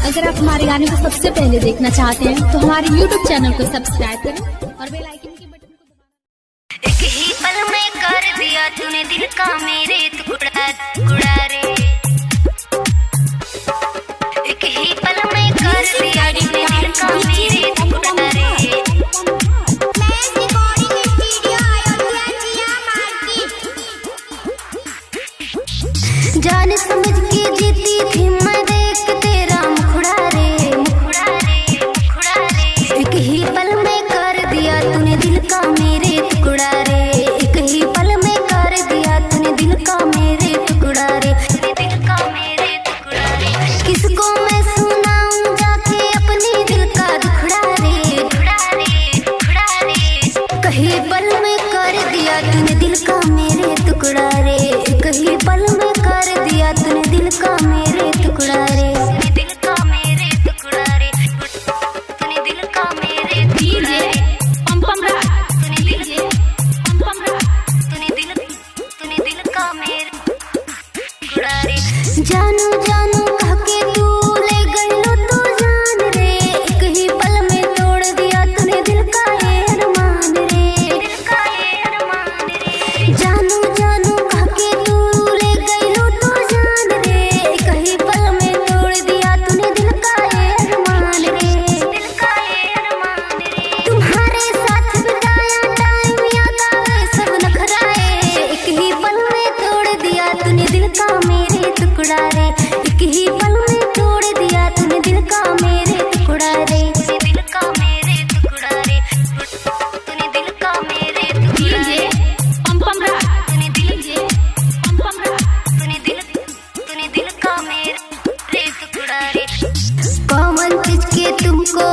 अगर आप हमारे गाने को सबसे पहले देखना चाहते हैं तो हमारे YouTube चैनल को सब्सक्राइब करें और बेल आइकन के बटन को दबाना। एक ही पल में कर दिया तूने दिल का मेरे टुकड़ा टुकड़ा रे। एक ही पल में कर दिया तूने दिल का मेरे टुकड़ा रे। जान समझ के जीती थी मैं देख तेरा मुखड़ा रे मुखड़ा रे मुखड़ा रे। एक ही पल में कर दिया तूने दिल का मेरे टुकड़ा रे। एक ही पल में कर दिया तूने दिल का मेरे टुकड़ा रे। दिल का मेरे टुकड़ा रे। किसको मैं सुनाऊं जाके अपनी दिल का दुखड़ा रे दुखड़ा रे दुखड़ा रे। कहीं पल में कर दिया तूने दिल का मेरे टुकड़ा रे। कहीं पल में कर दिया तूने दिल का मेरे टुकड़ा रे। दिल का मेरे टुकड़ा रे। तूने दिल का मेरे टुकड़ा रे। पम पम रा तूने दिल पम पम रा तूने दिल का मेरे टुकड़ा रे। जानू जानू कह के तू ले गई लो तो जान रे। एक ही पल में तोड़ दिया तूने दिल का ये अरमान रे दिल का ये अरमान रे। जानू जानू कह के तू ले गई लो तो जान रे। एक ही पल में तोड़ दिया तूने दिल का ये अरमान रे दिल का ये अरमान रे। तुम्हारे साथ बिताया टाइम याद आवे सब नखराए। एक ही पल में तोड़ दिया तूने दिल का मेरे टुकड़ा रे। एक ही पल में तोड़ दिया तूने दिल का मेरे टुकड़ा रे। दिल का मेरे टुकड़ा रे। तूने दिल का मेरे टुकड़ा रे। पम पम रा तूने दिल पम पम रा तूने दिल का मेरे टुकड़ा रे। कौन चीज के तुमको